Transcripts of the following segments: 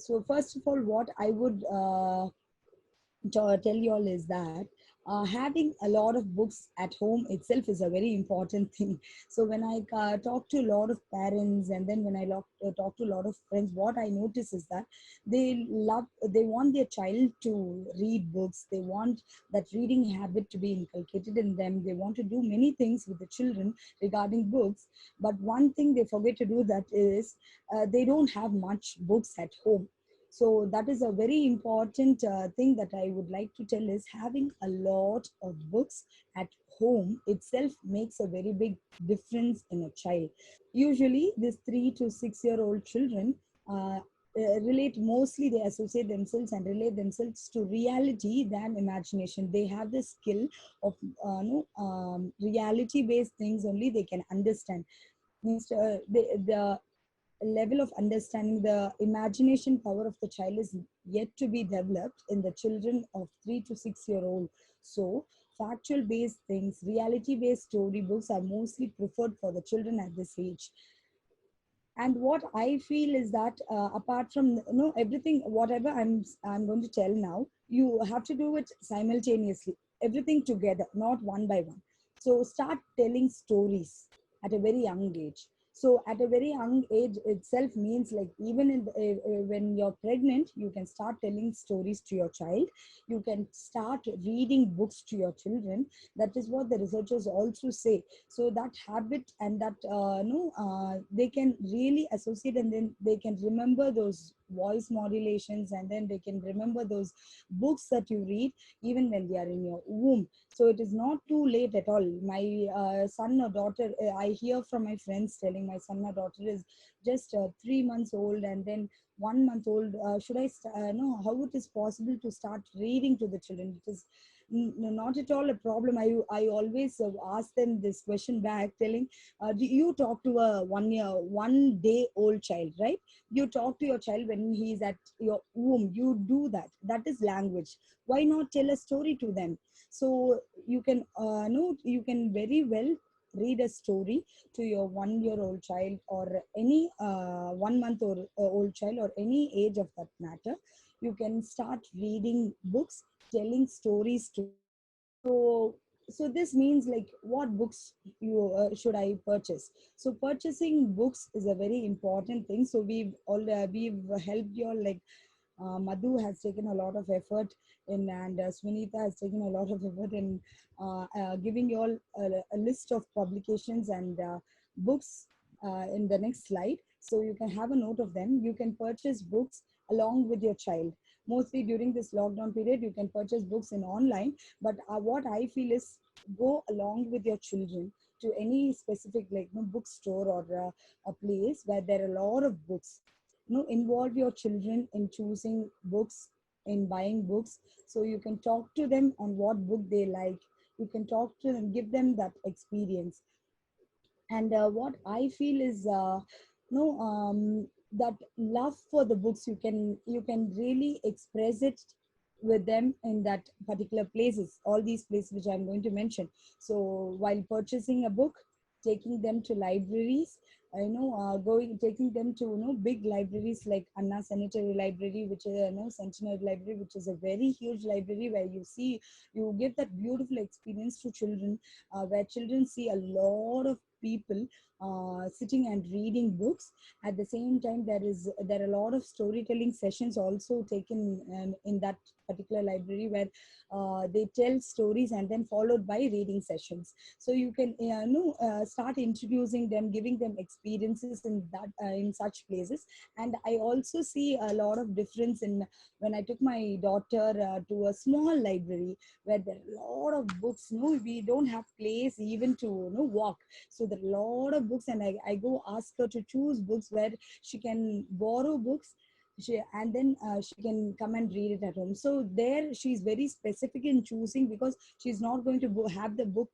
So first of all, what I would tell you all is that having a lot of books at home itself is a very important thing. So when I talk to a lot of parents, and then when I talk to a lot of friends, what I notice is that they want their child to read books. They want that reading habit to be inculcated in them. They want to do many things with the children regarding books. But one thing they forget to do, that is they don't have much books at home. So that is a very important thing that I would like to tell, is having a lot of books at home itself makes a very big difference in a child. Usually these 3 to 6 year old children relate, mostly they associate themselves and relate themselves to reality than imagination. They have the skill of no, reality based things only they can understand. Means the level of understanding, the imagination power of the child is yet to be developed in the children of 3 to 6 year old. So factual based things, reality based storybooks are mostly preferred for the children at this age. And what I feel is that apart from everything, whatever I'm going to tell now, you have to do it simultaneously, everything together, not one by one. So start telling stories at a very young age. So at a very young age itself means, like, even when you're pregnant, you can start telling stories to your child. You can start reading books to your children. That is what the researchers also say. So that habit, and that no they can really associate, and then they can remember those voice modulations, and then they can remember those books that you read even when they are in your womb. So it is not too late at all. My son or daughter, I hear from my friends telling my son or daughter is just 3 months old, and then 1 month old. Should I know how it is possible to start reading to the children? It is not at all a problem. I always ask them this question back, telling, do you talk to a 1 day old child, right? You talk to your child when he is at your womb. You do that. That is language. Why not tell a story to them? So you can no you can very well read a story to your 1 year old child, or any 1 month or old child, or any age of that matter. You can start reading books, telling stories to them. So so this means, like, what books you should I purchase? So purchasing books is a very important thing. So we've helped you all, like, Madhu has taken a lot of effort in, and Sangeetha has taken a lot of effort in giving you all a list of publications and books in the next slide. So you can have a note of them. You can purchase books along with your child. Mostly during this lockdown period, you can purchase books in online. But what I feel is, go along with your children to any specific, like, bookstore, or a place where there are a lot of books. Involve your children in choosing books, in buying books. So you can talk to them on what book they like. You can talk to them, give them that experience. And what I feel is, no that love for the books, you can really express it with them in that particular places, all these places which I'm going to mention. So while purchasing a book, taking them to libraries, going taking them to big libraries like Anna Sanitary Library, which is Centenary Library, which is a very huge library, where you give that beautiful experience to children, where children see a lot of people sitting and reading books. At the same time, there are a lot of storytelling sessions also taken in that particular library, where they tell stories and then followed by reading sessions. So you can start introducing them, giving them experiences in such places. And I also see a lot of difference in when I took my daughter to a small library, where there are a lot of books. We don't have place even to walk. So there are a lot of books, and I go ask her to choose books where she can borrow books. And then she can come and read it at home. So there she's very specific in choosing, because she's not going to have the book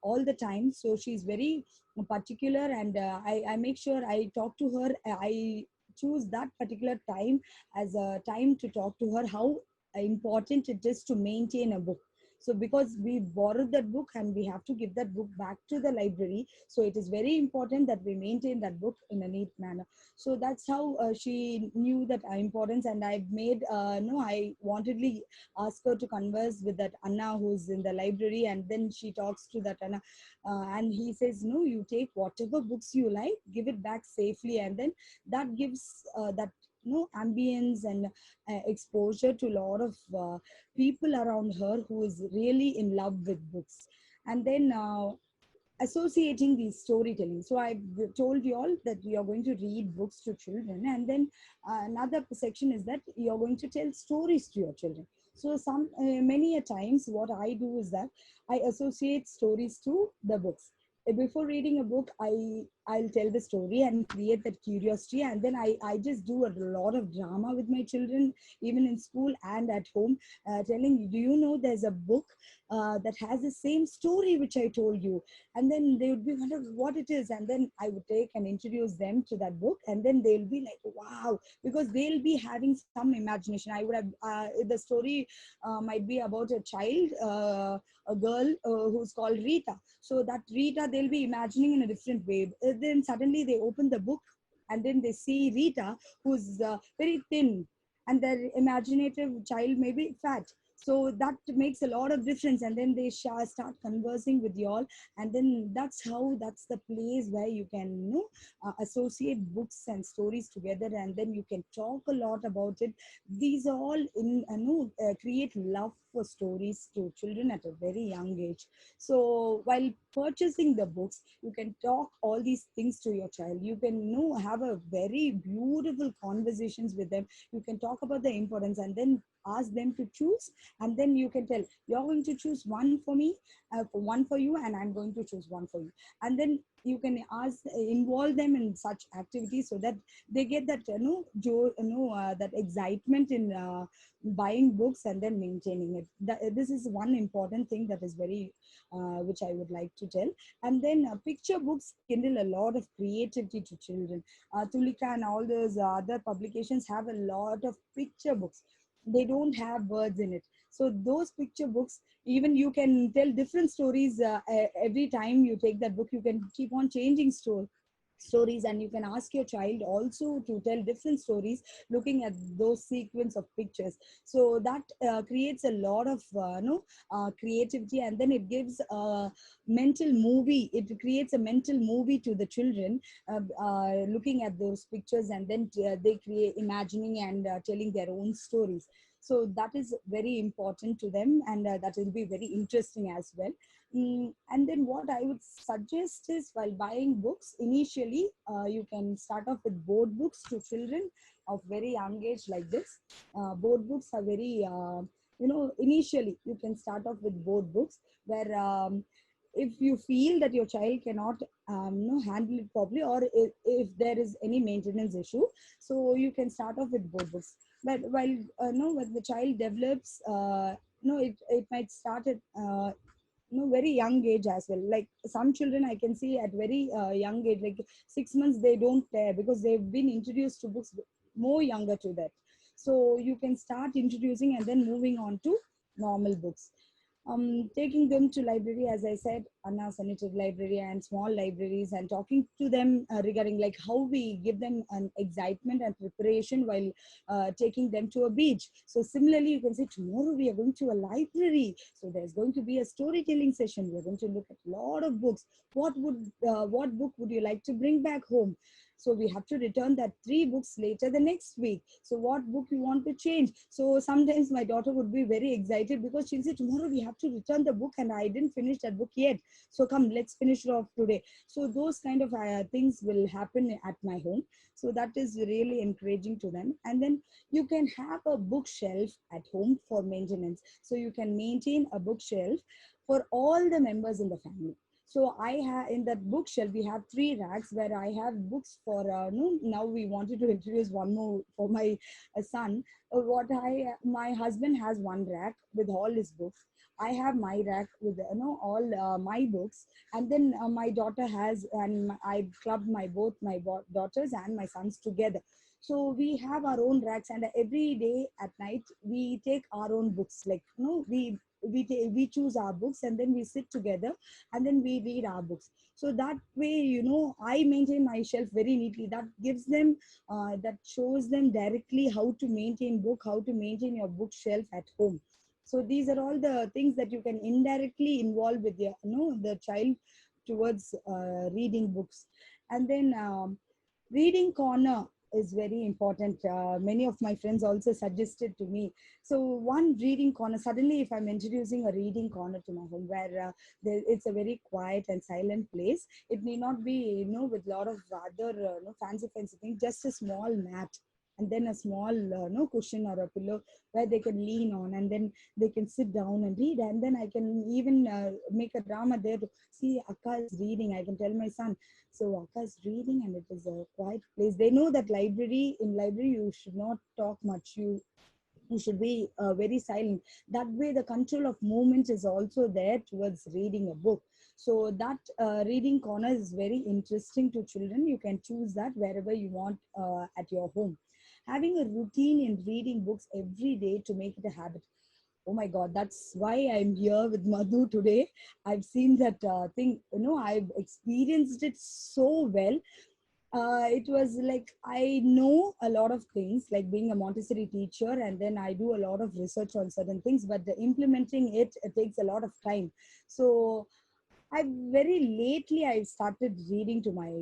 all the time. So she's very particular, and I make sure I talk to her. I choose that particular time as a time to talk to her, how important it is to maintain a book. So because we borrowed that book and we have to give that book back to the library, so it is very important that we maintain that book in a neat manner. So that's how she knew that importance. And I made no, I wantedly ask her to converse with that Anna who's in the library, and then she talks to that Anna, and he says, no, you take whatever books you like, give it back safely. And then that gives that ambience and exposure to a lot of people around her who is really in love with books. And then associating these storytelling. So I've told you all that you're going to read books to children, and then another section is that you're going to tell stories to your children. So many a times what I do is that I associate stories to the books. Before reading a book, I'll tell the story and create that curiosity, and then I just do a lot of drama with my children, even in school and at home, telling, do you know there's a book that has the same story which I told you? And then they would be wondering what it is, and then I would take and introduce them to that book, and then they'll be like, wow, because they'll be having some imagination. I would have the story might be about a child, a girl who's called Rita. So that Rita, they'll be imagining in a different way. Then suddenly they open the book, and then they see Rita, who's very thin, and their imaginative child may be fat. So that makes a lot of difference. And then they start conversing with you all, and then that's the place where you can associate books and stories together, and then you can talk a lot about it. These are all create love for stories to children at a very young age. So while purchasing the books, you can talk all these things to your child. You can have a very beautiful conversations with them. You can talk about the importance, and then ask them to choose. And then you can tell, you're going to choose one for me, one for you, and I'm going to choose one for you. And then you can involve them in such activities, so that they get that that excitement in buying books and then maintaining it. This is one important thing that is very which I would like to tell. And then picture books kindle a lot of creativity to children. Tulika and all those other publications have a lot of picture books. They don't have words in it. So those picture books, even you can tell different stories every time you take that book. You can keep on changing stories, and you can ask your child also to tell different stories looking at those sequence of pictures. So that creates a lot of creativity, and then it gives a mental movie. It creates a mental movie to the children, looking at those pictures, and then they create imagining and telling their own stories. So that is very important to them, and that will be very interesting as well. And then what I would suggest is, while buying books, initially you can start off with board books to children of very young age like this. Board books are very, initially you can start off with board books, where if you feel that your child cannot handle it properly, or if there is any maintenance issue, so you can start off with board books. But while when the child develops, it might start at very young age as well. Like some children I can see at very young age, like 6 months, they don't care because they've been introduced to books more younger to that. So you can start introducing and then moving on to normal books. Taking them to library, as I said, Anna Sanitary Library and small libraries, and talking to them regarding like how we give them an excitement and preparation while taking them to a beach. So similarly, you can say, tomorrow we are going to a library. So there's going to be a storytelling session. We're going to look at a lot of books. What book would you like to bring back home? So we have to return that 3 books later the next week. So what book you want to change? So sometimes my daughter would be very excited because she'll say, tomorrow we have to return the book and I didn't finish that book yet. So come, let's finish it off today. So those kind of things will happen at my home. So that is really encouraging to them. And then you can have a bookshelf at home for maintenance. So you can maintain a bookshelf for all the members in the family. So I have in that bookshelf, we have 3 racks where I have books for, no, now we wanted to introduce one more for my son. My husband has one rack with all his books. I have my rack with, all my books. And then my daughter has, and I clubbed both my daughters and my sons together. So we have our own racks, and every day at night, we take our own books. Like, we we choose our books, and then we sit together, and then we read our books. So that way, I maintain my shelf very neatly. That gives them, that shows them directly how to maintain book, how to maintain your bookshelf at home. So these are all the things that you can indirectly involve with the child towards reading books. And then reading corner is very important. Many of my friends also suggested to me. So one reading corner, suddenly if I'm introducing a reading corner to my home, where it's a very quiet and silent place, it may not be with a lot of other fancy things, just a small mat, and then a small cushion or a pillow where they can lean on, and then they can sit down and read. And then I can even make a drama there to see Akka is reading. I can tell my son, so Akka is reading, and it is a quiet place. They know that in library you should not talk much. You should be very silent. That way the control of movement is also there towards reading a book. So that reading corner is very interesting to children. You can choose that wherever you want at your home. Having a routine in reading books every day to make it a habit. Oh my God, that's why I'm here with Madhu today. I've seen that thing, I've experienced it so well. It was like I know a lot of things, like being a Montessori teacher, and then I do a lot of research on certain things, but the implementing it takes a lot of time. So I very lately I started reading to my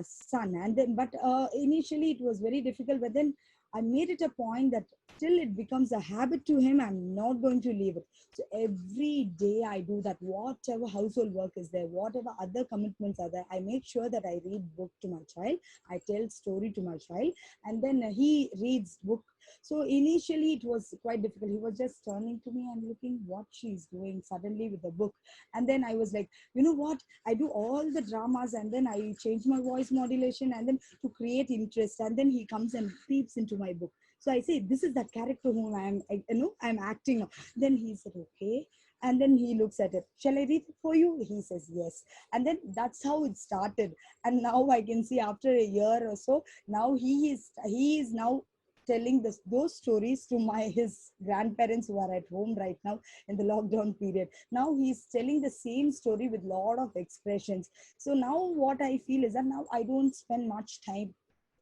son, and then but initially it was very difficult. But then I made it a point that till it becomes a habit to him, I'm not going to leave it. So every day I do that. Whatever household work is there, whatever other commitments are there, I make sure that I read book to my child. I tell story to my child, and then he reads book. So initially it was quite difficult. He was just turning to me and looking what she's doing suddenly with the book, and then I was like, you know what, I do all the dramas, and then I change my voice modulation, and then to create interest, and then he comes and peeps into my book. So I say, this is that character whom I'm acting. Then he said, okay. And then he looks at it. Shall I read it for you? He says yes. And then that's how it started. And now I can see after a year or so, now he is now telling those stories to his grandparents who are at home right now in the lockdown period. Now he's telling the same story with lot of expressions. So now what I feel is that now I don't spend much time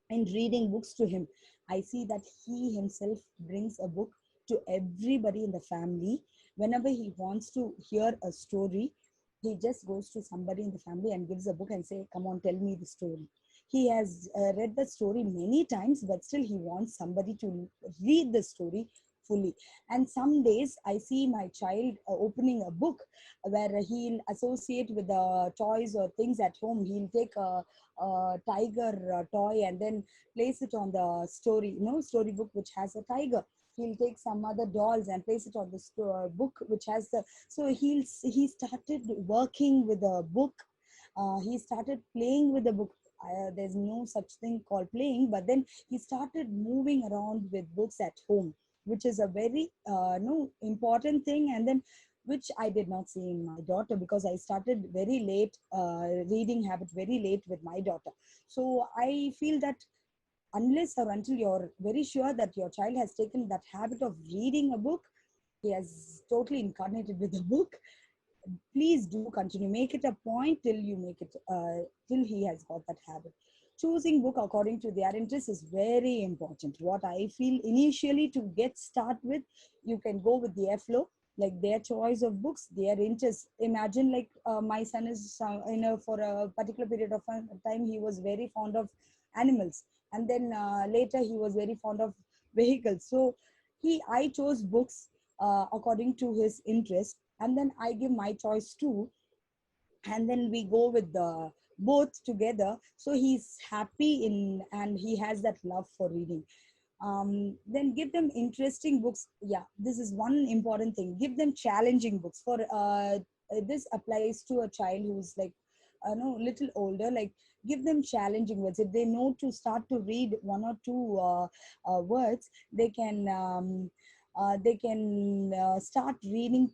in reading books to him. I see that he himself brings a book to everybody in the family. Whenever he wants to hear a story, he just goes to somebody in the family and gives a book and say, come on, tell me the story. He has read the story many times, but still he wants somebody to read the story fully. And some days I see my child opening a book where he'll associate with the toys or things at home. He'll take a tiger toy and then place it on the storybook which has a tiger. He'll take some other dolls and place it on the book which has the. So he started working with a book. He started playing with the book. There's no such thing called playing, but then he started moving around with books at home, which is a very no important thing. And then which I did not see in my daughter, because I started very late, reading habit very late with my daughter. So I feel that unless or until you're very sure that your child has taken that habit of reading a book, he has totally incarnated with the book, please do continue. Make it a point till you make it, till he has got that habit. Choosing book according to their interest is very important. What I feel initially, to get start with, you can go with their flow, like their choice of books, their interest. Imagine like my son is, for a particular period of time, he was very fond of animals. And then later he was very fond of vehicles. So I chose books according to his interest, and then I give my choice too, and then we go with the both together. So he's happy in, and he has that love for reading. Then give them interesting books. Yeah, this is one important thing. Give them challenging books. For this applies to a child who's like no little older. Like, give them challenging words. If they know to start to read one or two words, they can start reading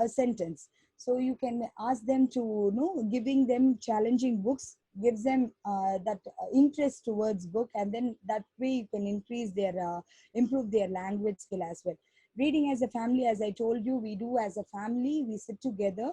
a sentence. So you can ask them to, giving them challenging books gives them that interest towards book, and then that way you can improve their language skill as well. Reading as a family, as I told you, we do as a family. We sit together,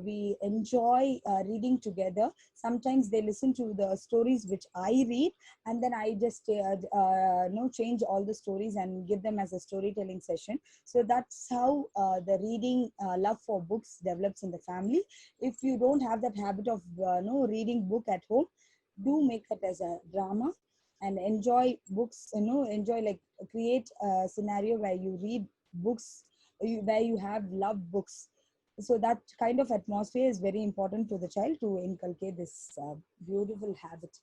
we enjoy reading together. Sometimes they listen to the stories which I read, and then I just change all the stories and give them as a storytelling session. So that's how the reading love for books develops in the family. If you don't have that habit of reading book at home, do make it as a drama and enjoy books, enjoy, like, create a scenario where you read books, where you have love books. So that kind of atmosphere is very important to the child to inculcate this beautiful habit.